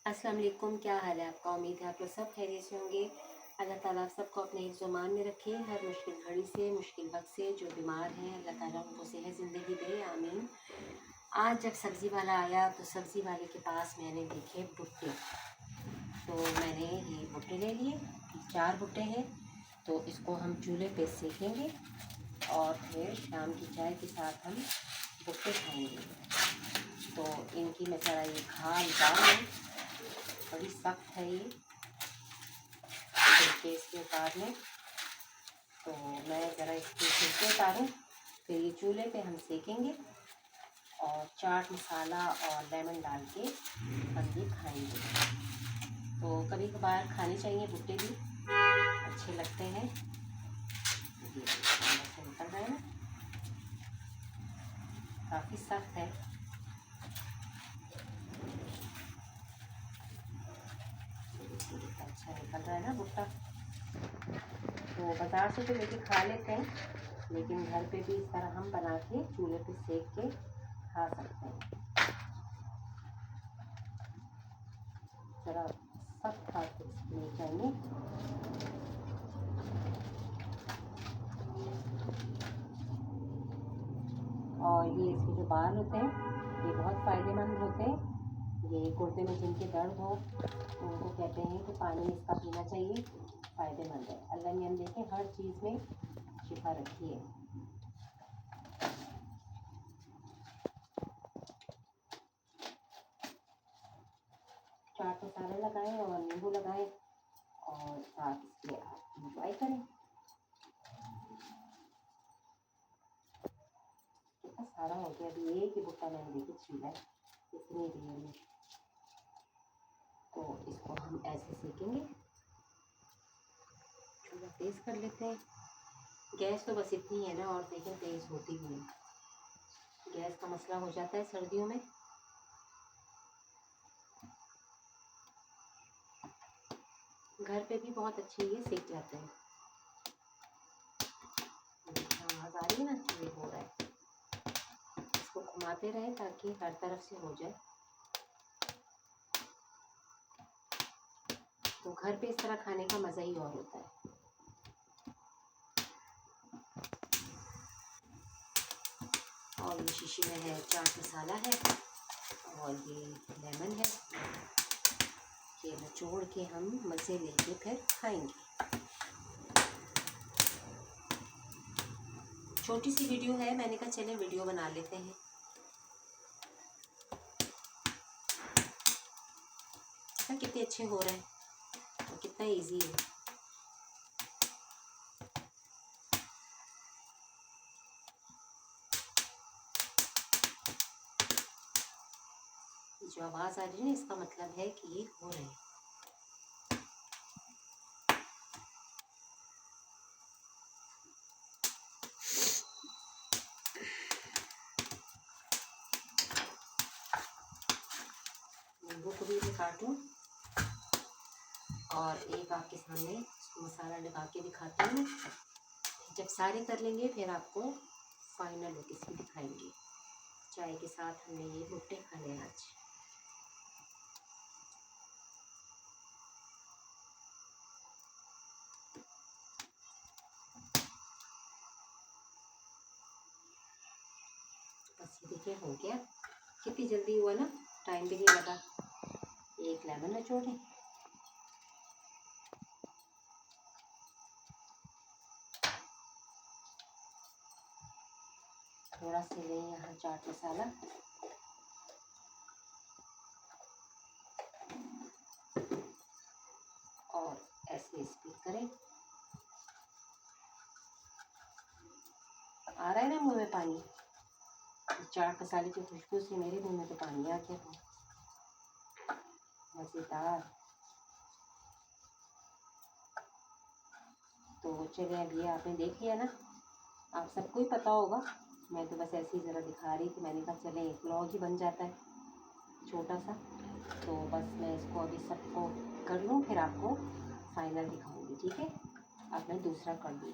अस्सलाम वालेकुम। क्या हाल है आपका? उम्मीद है आप लोग सब खैरियत से होंगे। अल्लाह ताला आप सबको अपने हिफ्ज़-ओ-मान में रखे, हर मुश्किल घड़ी से, मुश्किल वक्त से। जो बीमार हैं अल्लाह ताला उनको सेहत ज़िंदगी दे, आमीन। आज जब सब्ज़ी वाला आया तो सब्ज़ी वाले के पास मैंने देखे भुट्टे, तो मैंने ये भुट्टे ले लिए। 4 भुट्टे हैं, तो इसको हम चूल्हे पे सेकेंगे और फिर शाम की चाय के साथ हम भुट्टे खाएंगे। तो इनकी मैं ज़रा ये खाल उतार लूँ, बड़ी सख्त है ये छिलके इसके उतारने। तो मैं ज़रा इसके छिलके उतारूँ, फिर ये चूल्हे पे हम सेकेंगे और चाट मसाला और लेमन डाल के हम ये खाएंगे। तो कभी कभार खाने चाहिए भुट्टे भी, अच्छे लगते हैं। ये अंदर से निकल रहा है ना, काफ़ी सख्त है। अच्छा निकल रहा है ना भुट्टा। तो बाज़ार से तो लेके खा लेते हैं, लेकिन घर पे भी इस तरह हम बना के चूल्हे पे सेक के खा सकते हैं। ज़रा सख्त हाथ इसमें चाहिए। और ये इसके जो बाल होते हैं ये बहुत फ़ायदेमंद होते हैं। ये गुर्दे में जिनके दर्द हो तो उनको कहते हैं कि पानी इसका पीना चाहिए, फ़ायदेमंद है। अल्लाह ने हम देखें हर चीज़ में शिफा रखी है। चाट मसाला लगाएं और नींबू लगाएं और साथ इसके आप इंजॉय करें। कितना सारा हो गया, अभी एक ही भुट्टा मैंने देखे छीला है इतनी देर में। तो इसको हम ऐसे सेकेंगे, चूल्हा तेज़ कर लेते हैं। गैस तो बस इतनी है ना, और देखें तेज़ होती भी नहीं। गैस का मसला हो जाता है सर्दियों में। घर पे भी बहुत अच्छे ये सेक जाते हैं। आवाज़ आ रही है ना, ये हो रहा है। इसको घुमाते रहें ताकि हर तरफ से हो जाए। तो घर पे इस तरह खाने का मज़ा ही और होता है। और ये शीशी में है चाट मसाला है और ये लेमन है। ये निचोड़ के हम मज़े लेके फिर खाएंगे। छोटी सी वीडियो है, मैंने कहा चले वीडियो बना लेते हैं। कितने अच्छे हो रहे हैं और कितना इजी है। जो आवाज़ आ रही है ना, इसका मतलब है कि ये हो रहे हैं। नींबू को भी काटूं और एक आपके सामने मसाला लगा के दिखाती हूँ। जब सारे कर लेंगे फिर आपको फाइनल लुक इसकी दिखाएंगे। चाय के साथ हमने ये भुट्टे खाने आज। बस ये देखिए हो गया, कितनी जल्दी हुआ ना, टाइम भी नहीं लगा। एक लेमन निचोड़ें, थोड़ा सा लें यहाँ चाट मसाला और ऐसे स्प्रिंग करें। आ रहा है ना मुंह में पानी, चाट मसाले की खुशबू से मेरे मुंह में तो पानी आ गया। मज़ेदार। तो चलिए अब ये आपने देख लिया ना, आप सबको ही पता होगा। मैं तो बस ऐसे ही ज़रा दिखा रही थी, मैंने कहा चले एक व्लॉग ही बन जाता है छोटा सा। तो बस मैं इसको अभी सबको कर लूँ, फिर आपको फाइनल दिखाऊंगी, ठीक है? अब मैं दूसरा कर दूँ।